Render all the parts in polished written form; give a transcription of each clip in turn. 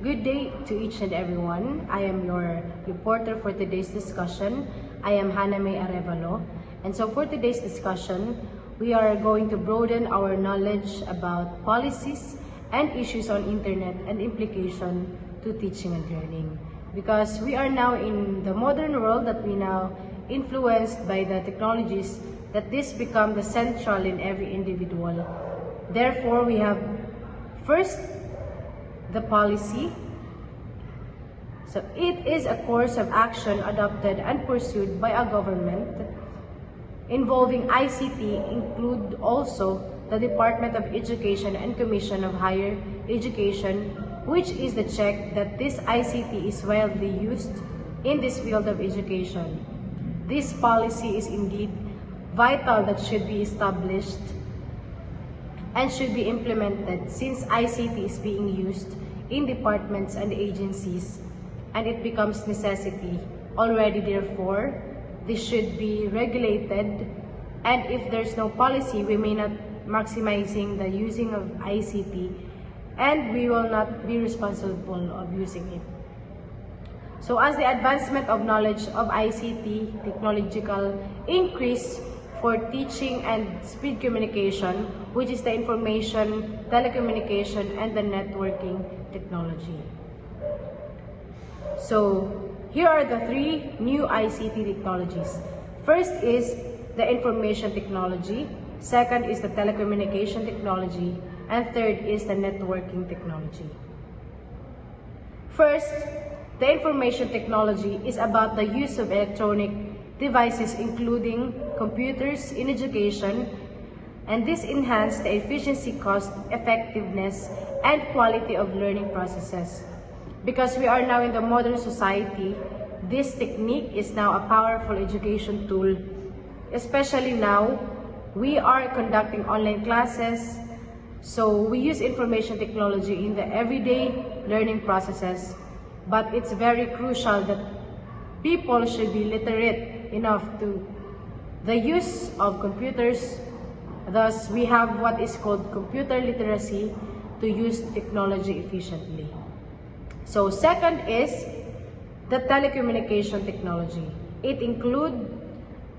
Good day to each and everyone. I am your reporter for today's discussion. I am Arevalo. And so for today's discussion, we are going to broaden our knowledge about policies and issues on internet and implication to teaching and learning. Because we are now in the modern world that we now influenced by the technologies that this become the central in every individual. Therefore, we have first the policy. So it is a course of action adopted and pursued by a government involving ICT, include also the Department of Education and Commission of Higher Education, which is the check that this ICT is widely used in this field of education. This policy is indeed vital that should be established and should be implemented since ICT is being used in departments and agencies and it becomes necessity already. Therefore, this should be regulated, and if there's no policy, we may not maximizing the using of ICT and we will not be responsible of using it. So as the advancement of knowledge of ICT, technological increase for teaching and speed communication, which is the information, telecommunication, and the networking technology. So here are the three new ICT technologies. First is the information technology, second is the telecommunication technology, and third is the networking technology. First, the information technology is about the use of electronic devices including computers in education, and this enhances the efficiency, cost, effectiveness, and quality of learning processes. Because we are now in the modern society, this technique is now a powerful education tool. Especially now, we are conducting online classes, so we use information technology in the everyday learning processes. But it's very crucial that people should be literate enough to the use of computers. Thus, we have what is called computer literacy to use technology efficiently. So second is the telecommunication technology. It includes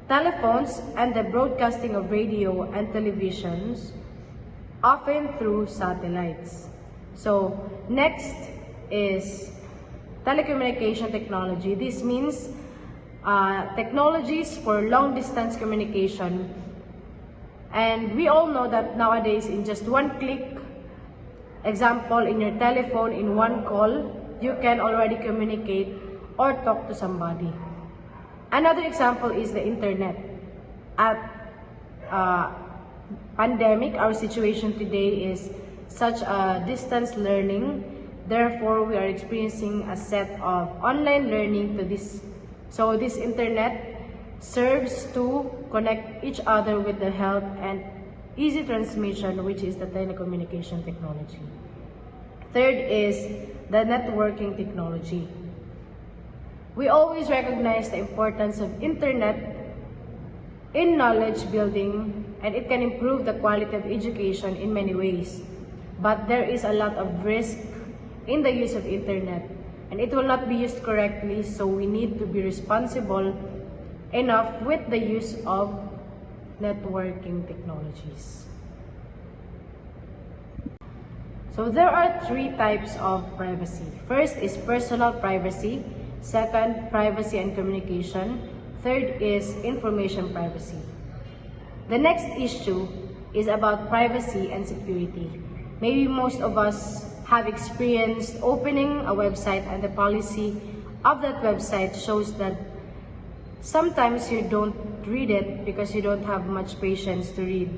telephones and the broadcasting of radio and televisions, often through satellites. So next is telecommunication technology. This means technologies for long-distance communication. And we all know that nowadays, in just one click, example, in your telephone, in one call, you can already communicate or talk to somebody. Another example is the internet. At pandemic, our situation today is such a distance learning. Therefore, we are experiencing a set of online learning to this. So this internet serves to connect each other with the help and easy transmission, which is the telecommunication technology. Third is the networking technology. We always recognize the importance of internet in knowledge building, and it can improve the quality of education in many ways. But there is a lot of risk in the use of internet, and it will not be used correctly, so we need to be responsible enough with the use of networking technologies. So there are three types of privacy. First is personal privacy, second, privacy and communication, third is information privacy. The next issue is about privacy and security. Maybe most of us have experienced opening a website and the policy of that website shows that sometimes you don't read it because you don't have much patience to read.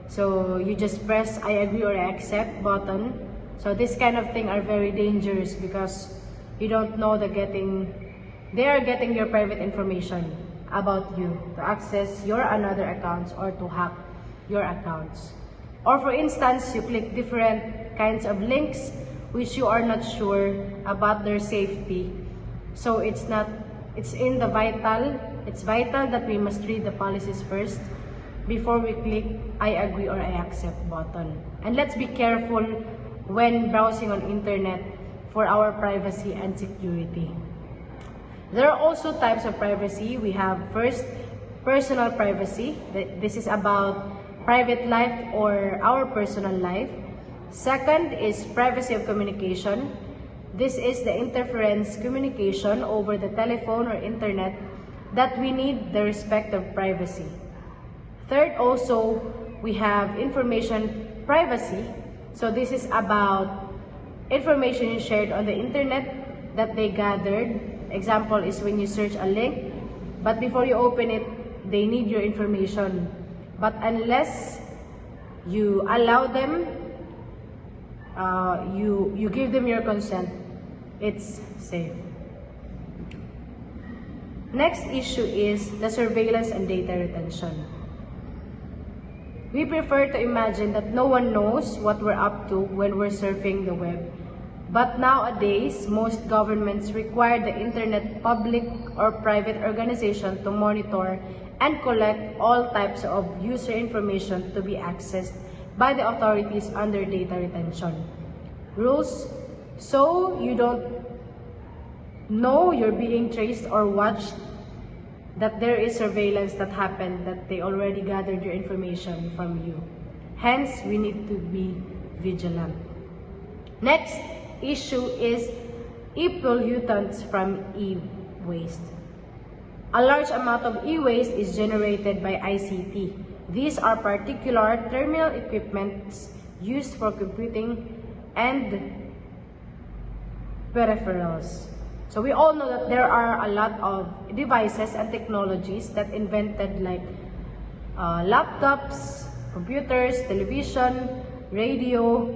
So you just press I agree or I accept button. So this kind of thing are very dangerous because you don't know they are getting your private information about you to access your another accounts or to hack your accounts. Or for instance, you click different kinds of links which you are not sure about their safety. So it's vital that we must read the policies first before we click I agree or I accept button. And let's be careful when browsing on internet for our privacy and security. There are also types of privacy. We have first, personal privacy. This is about private life or our personal life. Second is privacy of communication. This is the interference communication over the telephone or internet that we need the respect of privacy. Third, also, we have information privacy. So this is about information you shared on the internet that they gathered. Example is when you search a link, but before you open it, they need your information. But unless you allow them, you give them your consent, it's safe. Next issue is the surveillance and data retention. We prefer to imagine that no one knows what we're up to when we're surfing the web. But nowadays, most governments require the internet public or private organization to monitor and collect all types of user information to be accessed by the authorities under data retention rules, so you don't know you're being traced or watched, that there is surveillance that happened, that they already gathered your information from you. Hence, we need to be vigilant. Next issue is e-pollutants from e-waste. A large amount of e-waste is generated by ICT. These are particular terminal equipments used for computing and peripherals. So we all know that there are a lot of devices and technologies that invented, like laptops, computers, television, radio,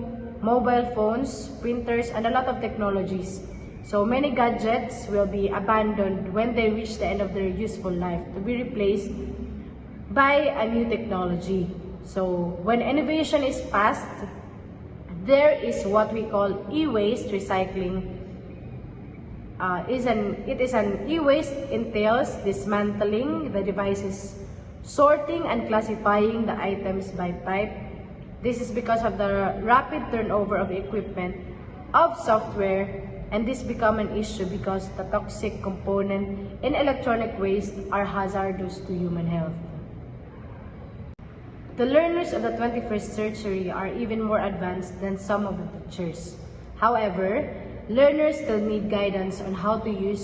mobile phones, printers, and a lot of technologies. So many gadgets will be abandoned when they reach the end of their useful life to be replaced by a new technology. So when innovation is passed, there is what we call e-waste recycling. E-waste entails dismantling the devices, sorting and classifying the items by type. This is because of the rapid turnover of equipment, of software, and this become an issue because the toxic component in electronic waste are hazardous to human health. The learners of the 21st century are even more advanced than some of the teachers. However, learners still need guidance on how to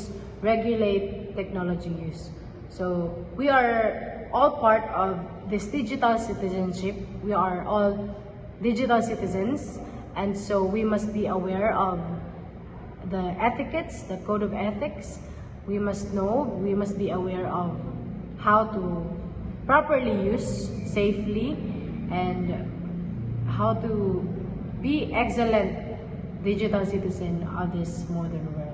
regulate technology use. So we are all part of this digital citizenship. We are all digital citizens, and so we must be aware of the etiquettes, the code of ethics. We must be aware of how to properly use safely and how to be excellent digital citizen of this modern world.